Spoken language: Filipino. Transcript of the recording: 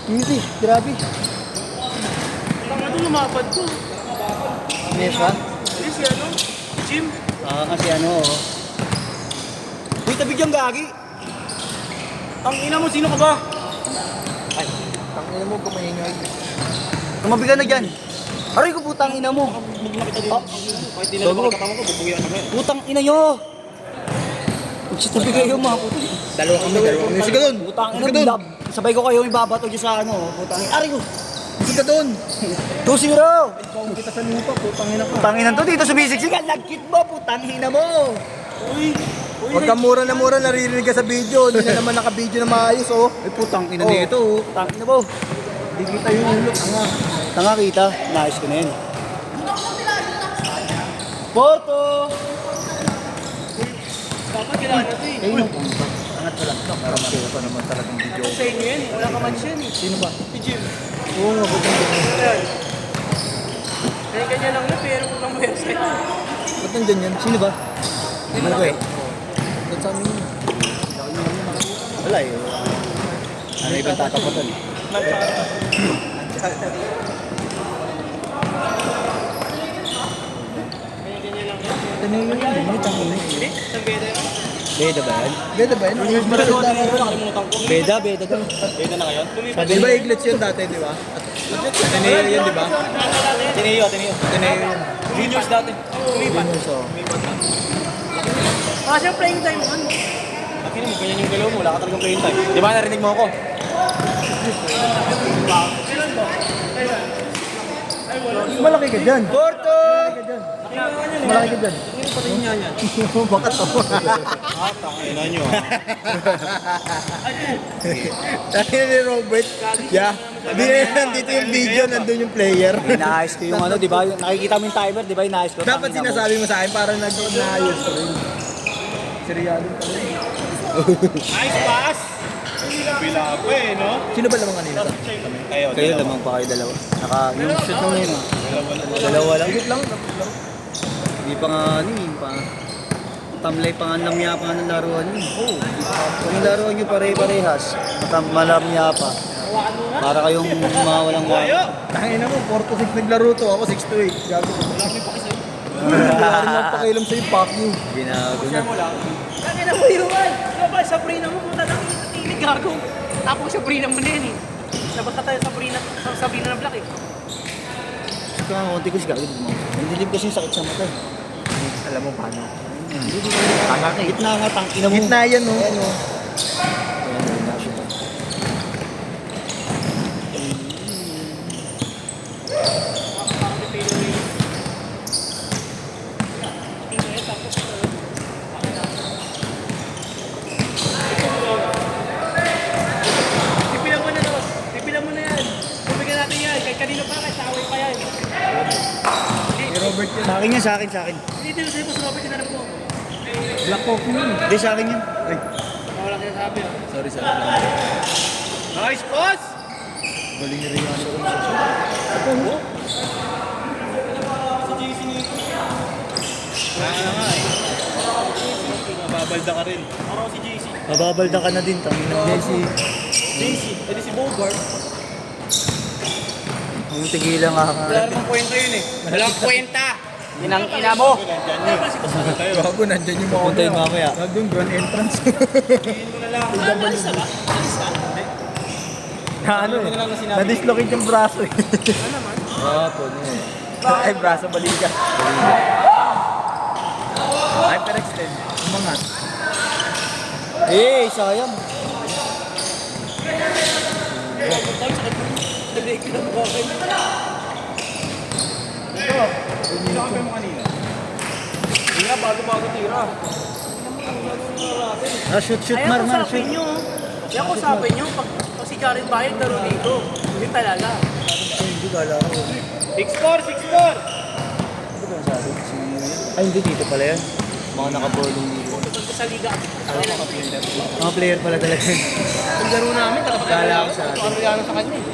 Easy, grabe. Ang ano lumapad to? Yes ba? Hindi si ano? Jim? Kasi ano, uy, tabig yung gagi. Ang ina mo, sino ka ba? Ay, tangina mo, kumaingay. Tumabi ka na dyan. Aray ko, putang ina mo. Magmakita din. Kahit di na naman katama ko, bubuyan na ngayon. Putang ina nyo. Tabi kayo mga putang. Dalawa kami. Sige doon. Putang ina mo. Sabay ko kayo ibabato dyan sa ano. Putang ina. Aray ko. Sige doon. 2-0. Ikaw kita sa lupa, putang ina ka. Putang ina to dito sumisiksikan. Nagkit mo, putang ina mo. Uy! Huwag kang mura na mura, naririnig ka sa video. Hindi na naman naka-video na maayos, oh. Ay, putang ina nito. Putang ina mo. Hindi kita yung ulo. Tanga kita. Naayos ko na yun. Porto! Dapat kailangan na to eh. Kayo nung punta. Angat ko lang. Marami pa naman talagang video. Sa inyo yan eh. Wala ka man siya eh. Sino ba? Si Jim. Oo nga, ba't nandiyan yan? Ayan. Kaya ganyan lang na, pero kung lang mayroon sa'yo. Ba't nandiyan yan? Sino ba? Ano ba eh? Ba't sa amin yun? Wala eh. Ano ibang tatapatan eh. Ganyan lang yan. Ano yun? Hindi tanong. Hindi? Saan beda yun? Beda ba yan? Beda ba yun? Nakalimutan ko. Beda daw. Beda na ngayon? Lumipat. Di ba Iglets yun dati, di ba? Ateneo yun, di ba? Ateneo. Ateneo yun. Juniors dati. Lumipat. So, Kasi yung playing time mo. Akin mo, ganyan yung galaw mo. Wala ka talagang playing time. Di ba narinig mo ako? malaki ka dyan. Porto! Malaki ka dyan. Hindi pa rin niya yan. Baka to. Tangina nyo. Dahil ni Robert, yeah. Di na nandito yung video, nandun yung player. Inaayos ko yung ano, di ba? Nakikita mo yung timer, di ba? Inaayos ko. Dapat Tangina mo. sinasabi mo sa akin para nag-naayos ko rin. Seryado pa rin. Nice pass! Bila pa eh, no? Sino ba lamang kanina? Kayo lamang pa kayo dalawa. Yung shoot mo yun. Dalawa lang. Higit lang. Hindi pa nga ano eh. Tamlay pa nga namya pa nga ng laruan yun. Oo. Yung laruan nyo pare-parehas. Malamya pa. Para kayong mga walang wala. Tangina mo, 4 to 6 naglaro to. Ako 6 to 8. Gago. Wala rin lang pakialam sa'yo, pack you. Binago na. Lagi na mo yun! Ano ba, Sabrina mo, punta lang yung tilig gago. Tapos Sabrina mo na yan eh. Labas na tayo Sabrina na black eh. Ito nga, konti ko siya gagawin mo. Nandilip kasi yung sakit sa mata. Alam mo paano? Tanga ka. Gitna nga, tangina mo. Gitna yan, no? Ayan, no. Ayan, nashoot ako. Pipilan mo na to. Pipilan mo na yan. Bumigyan natin yan. Kahit kanino pa, kahit sa away pa yan. Si Robert yun. Sa akin yan, sa akin, sa akin. Hindi, hindi. Sa'yo po, Robert, tinanap mo. Black Hawk yun. Hindi, sa akin yan. Ay, Wala kaya sabi ah. sorry. Nice pass! Galing ni Rihanna. Si JC nito. Kaya nga eh. Mababalda ka rin. Ako si JC. Mababalda ka na din, tangina mo. Jesse. JC, edi si Bogart. Ang tigilan nga ka. Wala namang kwenta yun eh. Walang kwenta! Inang ina mo! Gago, nandyan yung mga Pupuntayin mamaya. Nandun, grand entrance. Tingin mo na lang. Alis na ba? Alis ka? Na ano eh. Na-dislocate yung braso eh. Ano naman? Hapon eh. Ay, braso balikan. Hyperextend. Umangat. Eh, sayang. Break na ba? Sinabi mo kanina. Hindi nga, bago-bago tira. Shoot, Ayaw mar, ko mar, sapin shoot. nyo. Ayaw ko sapin nyo. Pag si Jared Bayag laro dito. Hindi talaga. Hindi kala ko. 6-4, 6-4! Ay, hindi dito pala yan. Mga naka-bowling dito. Tutol ko sa liga. Mga player pala talaga. Ang laro namin, talaga Kala ko sa atin. Ito Ariano sa kanya eh.